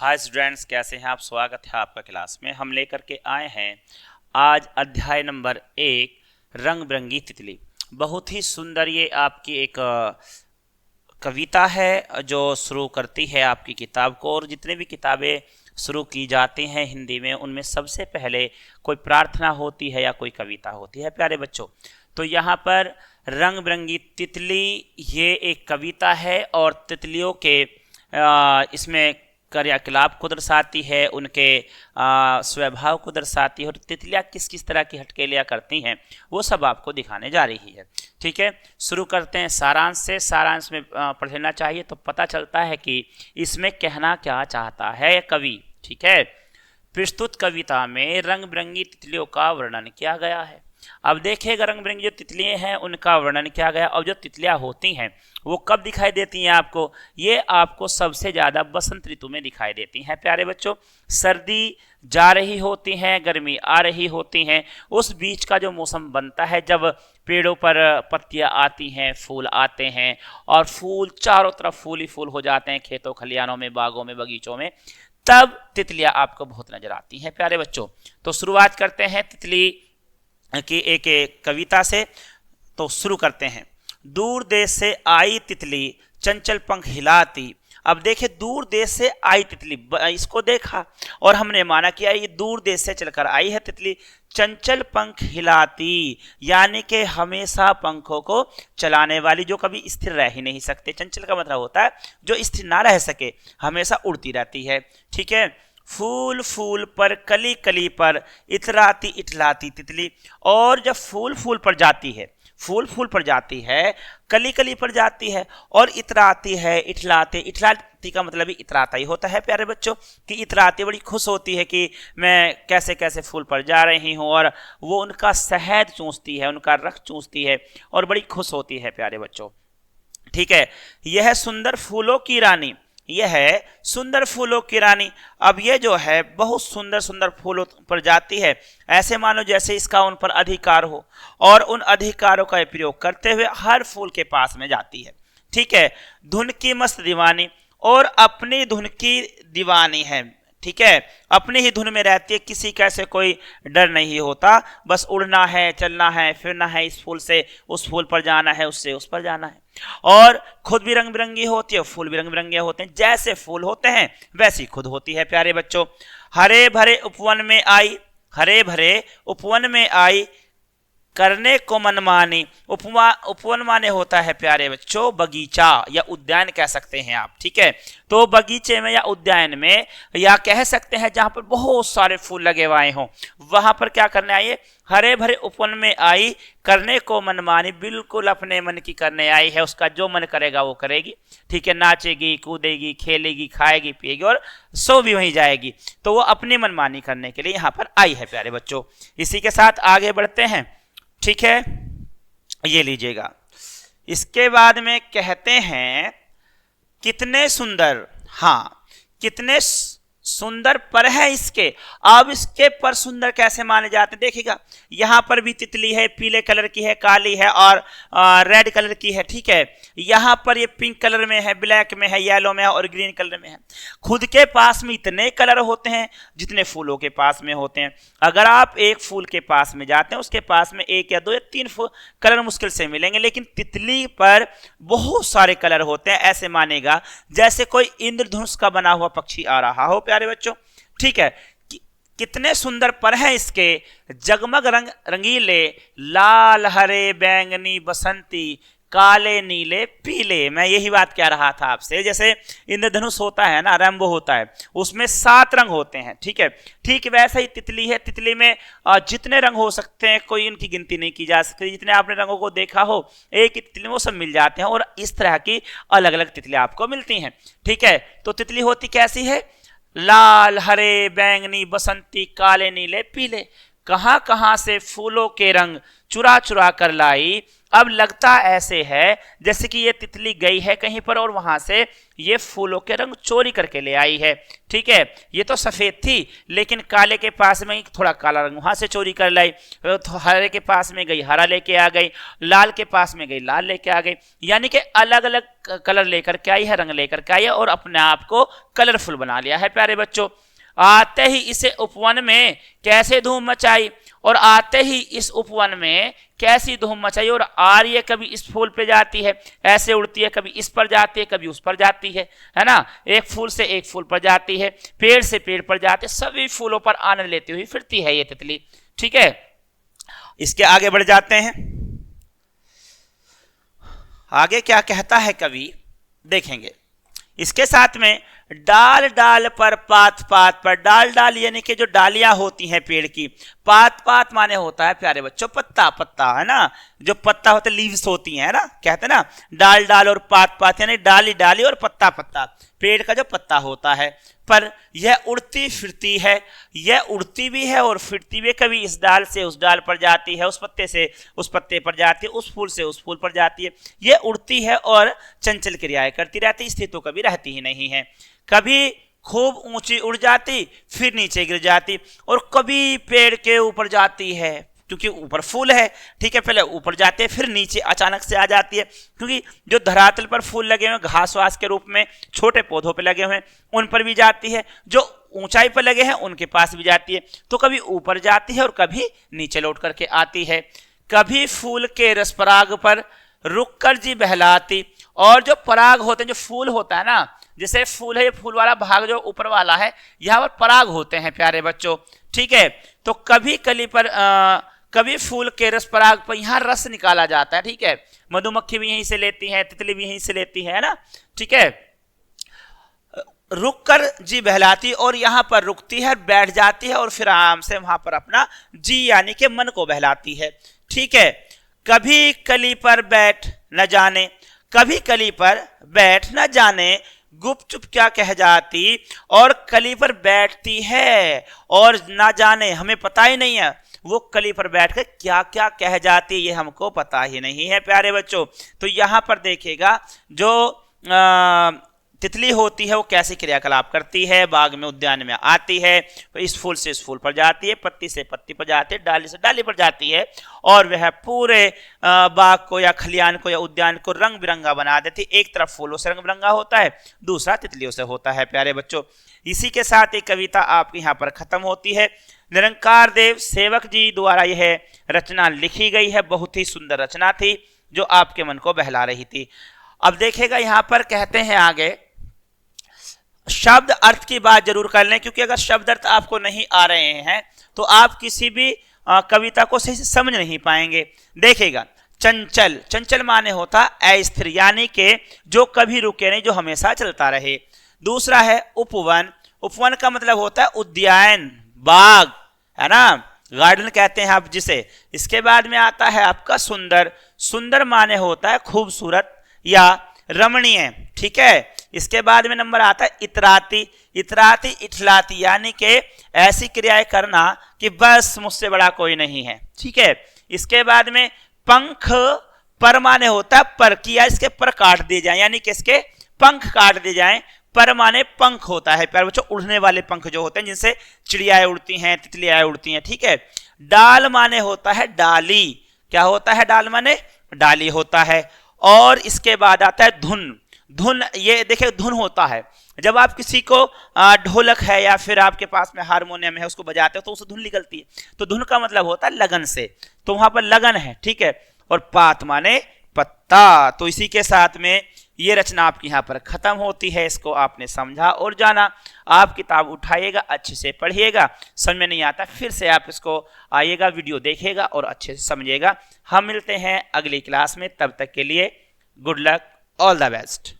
Hi students, कैसे हैं आप। स्वागत है आपका क्लास में। हम लेकर के आए हैं आज अध्याय नंबर 1 रंग बिरंगी तितली। बहुत ही सुंदर ये आपकी एक कविता है जो शुरू करती है आपकी किताब को। और जितने भी किताबें शुरू की जाती हैं हिंदी में, उनमें सबसे पहले कोई प्रार्थना होती है या कोई कविता होती है प्यारे बच्चों। तो यहाँ पर रंग बिरंगी तितली ये एक कविता है और तितलियों के इसमें क्रियाकलाप को दर्शाती है, उनके स्वभाव को दर्शाती है और तितलियाँ किस किस तरह की हटकेलियाँ करती हैं वो सब आपको दिखाने जा रही है। ठीक है, शुरू करते हैं सारांश से। सारांश में पढ़ लेना चाहिए तो पता चलता है कि इसमें कहना क्या चाहता है कवि। ठीक है, प्रस्तुत कविता में रंग बिरंगी तितलियों का वर्णन किया गया है। अब देखिएगा, रंग बिरंगी जो तितलियां हैं उनका वर्णन किया गया। और जो तितलियां होती हैं वो कब दिखाई देती हैं आपको? ये आपको सबसे ज़्यादा बसंत ऋतु में दिखाई देती हैं प्यारे बच्चों। सर्दी जा रही होती हैं, गर्मी आ रही होती हैं, उस बीच का जो मौसम बनता है जब पेड़ों पर पत्तियां आती हैं, फूल आते हैं और फूल चारों तरफ फूल ही फूल हो जाते हैं, खेतों खलियानों में, बागों में, बगीचों में, तब तितलियां आपको बहुत नजर आती हैं प्यारे बच्चों। तो शुरुआत करते हैं तितली की एक कविता से। तो शुरू करते हैं। दूर देश से आई तितली चंचल पंख हिलाती। अब देखिए, दूर देश से आई तितली, इसको देखा और हमने माना कि ये दूर देश से चलकर आई है तितली। चंचल पंख हिलाती यानी कि हमेशा पंखों को चलाने वाली, जो कभी स्थिर रह ही नहीं सकते। चंचल का मतलब होता है जो स्थिर ना रह सके, हमेशा उड़ती रहती है। ठीक है, फूल फूल पर कली कली पर इतराती इठलाती तितली। और जब फूल फूल पर जाती है, फूल फूल पर जाती है, कली कली पर जाती है और इतराती है, इठलाते, इठलाती का मतलब ही इतराता ही होता है प्यारे बच्चों। कि इतराती बड़ी खुश होती है कि मैं कैसे कैसे फूल पर जा रही हूँ, और वो उनका शहद चूसती है, उनका रस चूसती है और बड़ी खुश होती है प्यारे बच्चों। ठीक है, यह सुंदर फूलों की रानी, यह है सुंदर फूलों की रानी। अब ये जो है बहुत सुंदर सुंदर फूलों पर जाती है, ऐसे मानो जैसे इसका उन पर अधिकार हो, और उन अधिकारों का प्रयोग करते हुए हर फूल के पास में जाती है। ठीक है, धुन की मस्त दीवानी, और अपनी धुन की दीवानी है। ठीक है, अपनी ही धुन में रहती है, किसी का से कोई डर नहीं होता, बस उड़ना है, चलना है, फिरना है, इस फूल से उस फूल पर जाना है, उससे उस पर जाना है। और खुद भी रंग बिरंगी होती है, फूल भी रंग बिरंगे होते हैं, जैसे फूल होते हैं वैसी खुद होती है प्यारे बच्चों। हरे भरे उपवन में आई, हरे भरे उपवन में आई करने को मनमानी। उपवन माने होता है प्यारे बच्चों बगीचा या उद्यान कह सकते हैं आप। ठीक है, तो बगीचे में या उद्यान में, या कह सकते हैं जहां पर बहुत सारे फूल लगे हुए हों, वहां पर क्या करने आई है? हरे भरे उपवन में आई करने को मनमानी, बिल्कुल अपने मन की करने आई है। उसका जो मन करेगा वो करेगी। ठीक है, नाचेगी, कूदेगी, खेलेगी, खाएगी, पिएगी और सो भी वहीं जाएगी। तो वो अपनी मनमानी करने के लिए यहाँ पर आई है प्यारे बच्चों। इसी के साथ आगे बढ़ते हैं। ठीक है, ये लीजिएगा। इसके बाद में कहते हैं कितने सुंदर, हाँ कितने सुंदर पर है इसके। अब इसके पर सुंदर कैसे माने जाते हैं देखिएगा। यहां पर भी तितली है, पीले कलर की है, काली है और रेड कलर की है। ठीक है, यहां पर ये पिंक कलर में है, ब्लैक में है, येलो में है और ग्रीन कलर में है। खुद के पास में इतने कलर होते हैं जितने फूलों के पास में होते हैं। अगर आप एक फूल के पास में जाते हैं, उसके पास में 1 या 2 या 3 कलर मुश्किल से मिलेंगे, लेकिन तितली पर बहुत सारे कलर होते हैं। ऐसे मानेगा जैसे कोई इंद्रधनुष का बना हुआ पक्षी आ रहा हो प्यारे बच्चों। ठीक है, कितने सुंदर पर हैं इसके जगमग रंग रंगीले, लाल हरे बैंगनी बसंती, काले नीले पीले। मैं यही बात कह रहा था आपसे, जैसे इंद्रधनुष होता है ना, रेनबो होता है, उसमें 7 रंग होते हैं। ठीक है, ठीक वैसे ही तितली है। तितली में जितने रंग हो सकते हैं कोई उनकी गिनती नहीं की जा सकती। जितने आपने रंगों को देखा हो एक ही तितली में वो सब मिल जाते हैं, और इस तरह की अलग अलग तितलियां आपको मिलती हैं। ठीक है, तो तितली होती कैसी है? लाल हरे बैंगनी बसंती काले नीले पीले। कहां कहां से फूलों के रंग चुरा चुरा कर लाई। अब लगता ऐसे है जैसे कि ये तितली गई है कहीं पर और वहां से ये फूलों के रंग चोरी करके ले आई है। ठीक है, ये तो सफेद थी लेकिन काले के पास में थोड़ा काला रंग वहां से चोरी कर लाई, तो हरे के पास में गई हरा लेके आ गई, लाल के पास में गई लाल लेके आ गई, यानी कि अलग अलग कलर लेकर के आई है, रंग लेकर के आई है और अपने आप को कलरफुल बना लिया है। प्यारे बच्चों, आते ही इसे उपवन में कैसे धूम मचाई, और आते ही इस उपवन में कैसी धूम मचाई। और आर्य कभी इस फूल पे जाती है, ऐसे उड़ती है, कभी इस पर जाती है, कभी उस पर जाती है ना, एक फूल से एक फूल पर जाती है, पेड़ से पेड़ पर जाती है, सभी फूलों पर आनंद लेती हुई फिरती है ये तितली। ठीक है, इसके आगे बढ़ जाते हैं। आगे क्या कहता है कवि देखेंगे। इसके साथ में डाल डाल पर पात पात पर, डाल डाल यानी कि जो डालियां होती हैं पेड़ की, पात पात माने होता है प्यारे बच्चों पत्ता पत्ता, है ना, जो पत्ता होते लीव्स होती हैं, है ना, कहते हैं ना डाल डाल और पात पात यानी डाली डाली और पत्ता पत्ता, पेड़ का जो पत्ता होता है। पर यह उड़ती फिरती है, यह उड़ती भी है और फिरती भी, कभी इस डाल से उस डाल पर जाती है, उस पत्ते से उस पत्ते पर जाती है, उस फूल से उस फूल पर जाती है। यह उड़ती है और चंचल क्रियाएं करती रहती, स्थिर तो कभी रहती ही नहीं है। कभी खूब ऊंची उड़ जाती फिर नीचे गिर जाती, और कभी पेड़ के ऊपर जाती है क्योंकि ऊपर फूल है। ठीक है, पहले ऊपर जाते हैं फिर नीचे अचानक से आ जाती है, क्योंकि जो धरातल पर फूल लगे हुए घास वास के रूप में छोटे पौधों पे लगे हुए उन पर भी जाती है, जो ऊंचाई पर लगे हैं उनके पास भी जाती है। तो कभी ऊपर जाती है और कभी नीचे लौट करके आती है। कभी फूल के रस पराग पर रुक कर जी बहलाती, और जो पराग होते हैं, जो फूल होता है ना, जैसे फूल है, ये फूल वाला भाग जो ऊपर वाला है, यहाँ पर पराग होते हैं प्यारे बच्चों। ठीक है, तो कभी कली पर कभी फूल के रस पराग पर यहाँ रस निकाला जाता है। ठीक है, मधुमक्खी भी यहीं से लेती है, तितली भी यहीं से लेती है ना। ठीक है, रुक कर जी बहलाती, और यहाँ पर रुकती है, बैठ जाती है और फिर आराम से वहां पर अपना जी यानी कि मन को बहलाती है। ठीक है, कभी कली पर बैठ न जाने, कभी कली पर बैठ न जाने, गुपचुप क्या कह जाती, और कली पर बैठती है और ना जाने हमें पता ही नहीं है वो कली पर बैठकर क्या क्या कह जाती, ये हमको पता ही नहीं है प्यारे बच्चों। तो यहाँ पर देखिएगा जो तितली होती है वो कैसी क्रियाकलाप करती है, बाग में उद्यान में आती है, इस फूल से इस फूल पर जाती है, पत्ती से पत्ती पर जाती है, डाली से डाली पर जाती है, और वह पूरे बाग को या खलियान को या उद्यान को रंग बिरंगा बना देती है। एक तरफ फूलों से रंग बिरंगा होता है, दूसरा तितलियों से होता है प्यारे बच्चों। इसी के साथ एक कविता आपकी यहाँ पर खत्म होती है। निरंकार देव सेवक जी द्वारा यह रचना लिखी गई है, बहुत ही सुंदर रचना थी जो आपके मन को बहला रही थी। अब देखेगा यहाँ पर कहते हैं आगे, शब्द अर्थ की बात जरूर कर लें, क्योंकि अगर शब्द अर्थ आपको नहीं आ रहे हैं तो आप किसी भी कविता को सही से समझ नहीं पाएंगे। देखिएगा, चंचल, चंचल माने होता अस्थिर, यानी कि जो कभी रुके नहीं, जो हमेशा चलता रहे। दूसरा है उपवन, उपवन का मतलब होता है उद्यान, बाग, है ना, गार्डन कहते हैं आप जिसे। इसके बाद में आता है आपका सुंदर, सुंदर माने होता है खूबसूरत या रमणीय। ठीक है, इसके बाद में नंबर आता है इतराती, इतराती इठलाती, यानी कि ऐसी क्रियाएं करना कि बस मुझसे बड़ा कोई नहीं है। ठीक है, इसके बाद में पंख, पर माने होता है पर, किया इसके पर काट दिए जाए, यानी कि इसके पंख काट दिए जाएं। पर माने पंख होता है प्यारे बच्चों, उड़ने वाले पंख जो होते हैं जिनसे चिड़ियाएं उड़ती हैं, तितलियां उड़ती हैं। ठीक है, डाल माने होता है डाली, क्या होता है डाल माने डाली होता है। और इसके बाद आता है धुन, धुन, ये देखिए धुन होता है जब आप किसी को ढोलक है या फिर आपके पास में हारमोनियम है उसको बजाते हो तो उससे धुन निकलती है, तो धुन का मतलब होता है लगन से, तो वहां पर लगन है। ठीक है, और पात माने पत्ता। तो इसी के साथ में ये रचना आपकी यहाँ पर खत्म होती है। इसको आपने समझा और जाना। आप किताब उठाइएगा, अच्छे से पढ़िएगा, समझ में नहीं आता फिर से आप इसको आइएगा, वीडियो देखिएगा और अच्छे से समझिएगा। हम मिलते हैं अगली क्लास में, तब तक के लिए good luck, all the best.